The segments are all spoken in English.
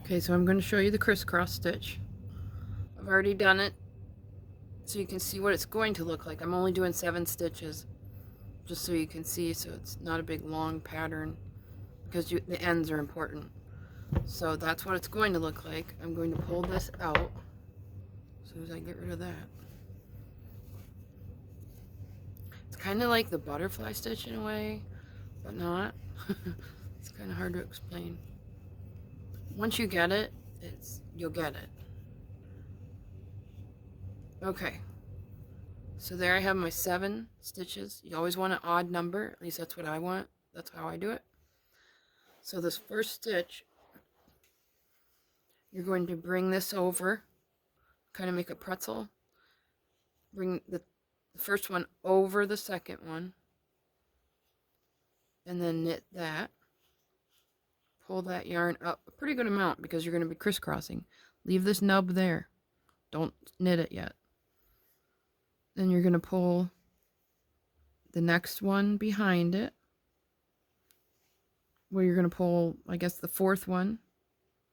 Okay, so I'm going to show you the crisscross stitch. I've already done it so you can see what it's going to look like. I'm only doing 7 stitches just so you can see, so it's not a big long pattern because the ends are important. So that's what it's going to look like. I'm going to pull this out as soon as I get rid of that. It's kind of like the butterfly stitch in a way, but not. It's kind of hard to explain. Once you get it, you'll get it. Okay, so there I have my 7 stitches. You always want an odd number, at least that's what I want. That's how I do it. So this first stitch, you're going to bring this over, kind of make a pretzel. Bring the first one over the second one, and then knit that. Pull that yarn up a pretty good amount because you're going to be crisscrossing. Leave this nub there. Don't knit it yet. Then you're going to pull the next one behind it, where you're going to pull, I guess, the 4th one.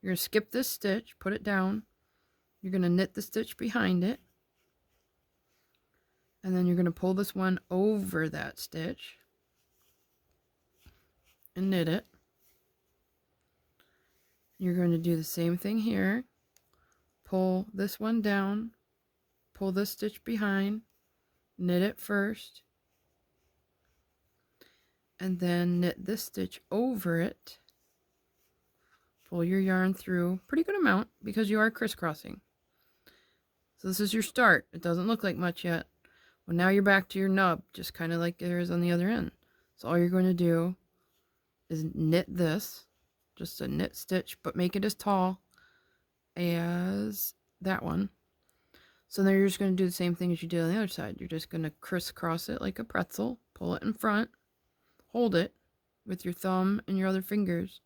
You're going to skip this stitch, put it down. You're going to knit the stitch behind it. And then you're going to pull this one over that stitch and knit it. You're going to do the same thing here. Pull this one down, pull this stitch behind, knit it first, and then knit this stitch over it. Pull your yarn through, pretty good amount because you are crisscrossing. So this is your start. It doesn't look like much yet. Well, now you're back to your nub, just kind of like there is on the other end. So all you're going to do is knit this, just a knit stitch, but make it as tall as that one. So then you're just going to do the same thing as you did on the other side. You're just going to crisscross it like a pretzel, pull it in front, hold it with your thumb and your other fingers.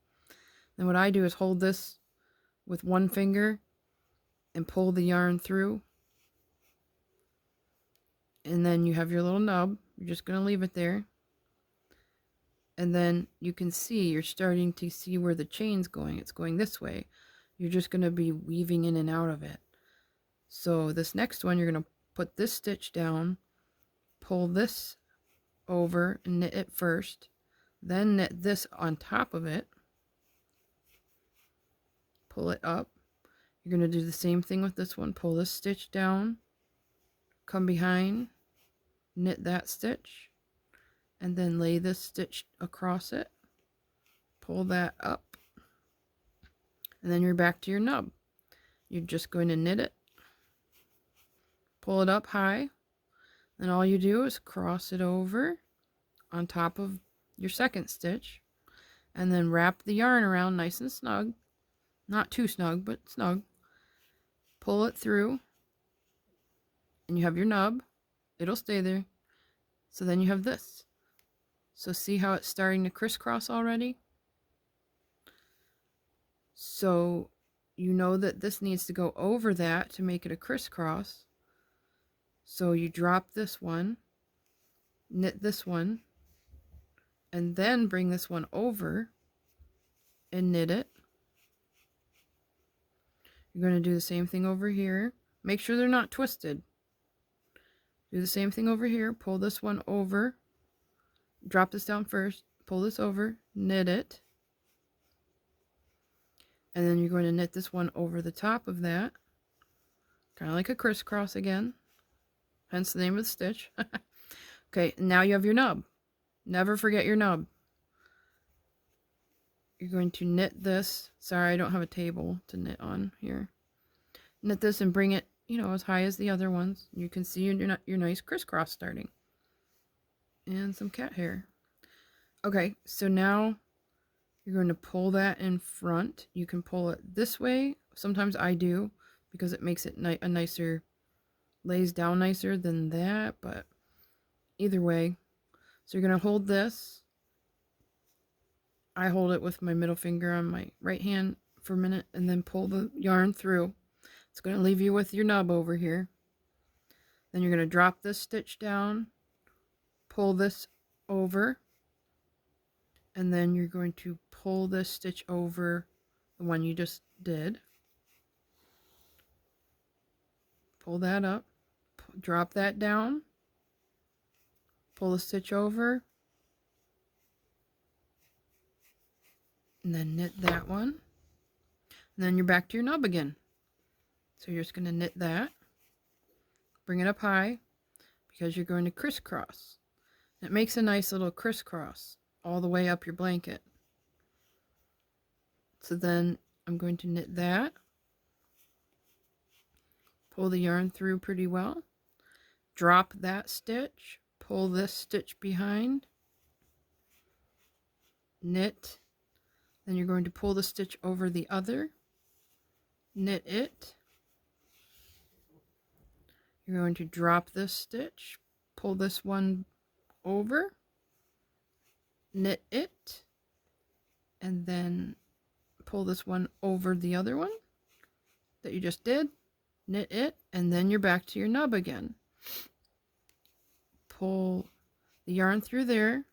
Then what I do is hold this with one finger and pull the yarn through. And then you have your little nub. You're just going to leave it there. And then you can see, you're starting to see where the chain's going. It's going this way. You're just going to be weaving in and out of it. So this next one, you're going to put this stitch down, pull this over and knit it first, then knit this on top of it, pull it up. You're going to do the same thing with this one. Pull this stitch down, come behind, knit that stitch, and then lay this stitch across it, pull that up, and then you're back to your nub. You're just going to knit it, pull it up high, and all you do is cross it over on top of your second stitch, and then wrap the yarn around nice and snug, not too snug, but snug. Pull it through, and you have your nub. It'll stay there. So then you have this. So see how it's starting to crisscross already? So you know that this needs to go over that to make it a crisscross. So you drop this one, knit this one, and then bring this one over and knit it. You're going to do the same thing over here. Make sure they're not twisted. Do the same thing over here. Pull this one over. Drop this down first. Pull this over. Knit it. And then you're going to knit this one over the top of that. Kind of like a crisscross again. Hence the name of the stitch. Okay, now you have your nub. Never forget your nub. You're going to knit this. Sorry, I don't have a table to knit on here. Knit this and bring it, as high as the other ones. You can see your nice crisscross starting. And some cat hair. Okay, so now you're going to pull that in front. You can pull it this way. Sometimes I do because it makes it a nicer, lays down nicer than that, but either way. So you're going to hold this. I hold it with my middle finger on my right hand for a minute and then pull the yarn through. It's going to leave you with your nub over here. Then you're going to drop this stitch down, pull this over, and then you're going to pull this stitch over the one you just did. Pull that up, drop that down, pull the stitch over, and then knit that one. And then you're back to your nub again. So you're just going to knit that, bring it up high, because you're going to crisscross. It makes a nice little crisscross all the way up your blanket. So then I'm going to knit that, pull the yarn through pretty well, drop that stitch, pull this stitch behind, knit, then you're going to pull the stitch over the other, knit it, you're going to drop this stitch, pull this one over, knit it, and then pull this one over the other one that you just did, knit it, and then you're back to your nub again. Pull the yarn through there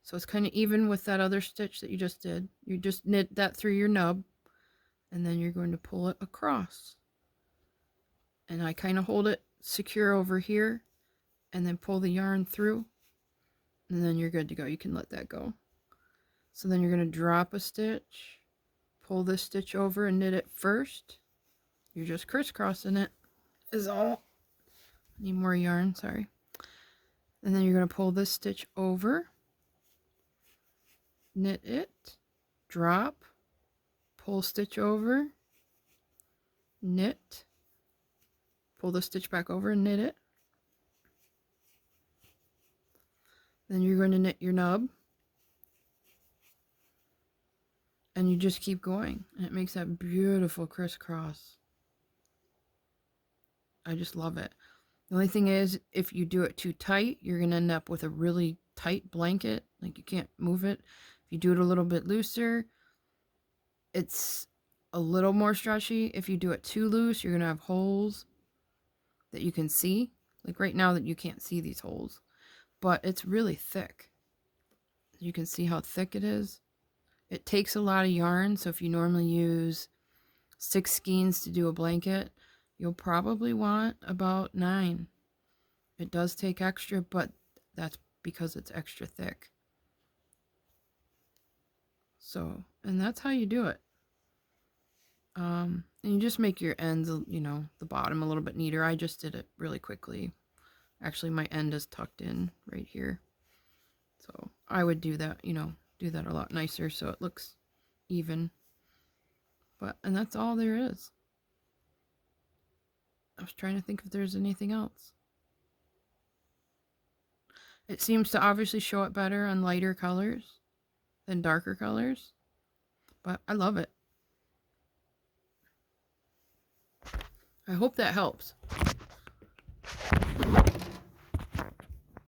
so it's kind of even with that other stitch that you just did. You just knit that through your nub, and then you're going to pull it across. And I kind of hold it secure over here and then pull the yarn through, and then you're good to go. You can let that go. So then you're going to drop a stitch, pull this stitch over and knit it first. You're just crisscrossing it is all. I need more yarn, sorry. And then you're going to pull this stitch over, knit it, drop, pull stitch over, knit, pull the stitch back over and knit it. Then you're going to knit your nub, and you just keep going, and it makes that beautiful crisscross. I just love it. The only thing is, if you do it too tight, you're going to end up with a really tight blanket. Like, you can't move it. If you do it a little bit looser, it's a little more stretchy. If you do it too loose, you're going to have holes that you can see. Like right now that you can't see these holes. But it's really thick. You can see how thick it is. It takes a lot of yarn, so if you normally use 6 skeins to do a blanket, you'll probably want about 9. It does take extra, but that's because it's extra thick. So, and that's how you do it. And you just make your ends, you know, the bottom a little bit neater. I just did it really quickly. Actually, my end is tucked in right here. So I would do that, you know, do that a lot nicer so it looks even. But, and that's all there is. I was trying to think if there's anything else. It seems to obviously show it better on lighter colors than darker colors. But I love it. I hope that helps.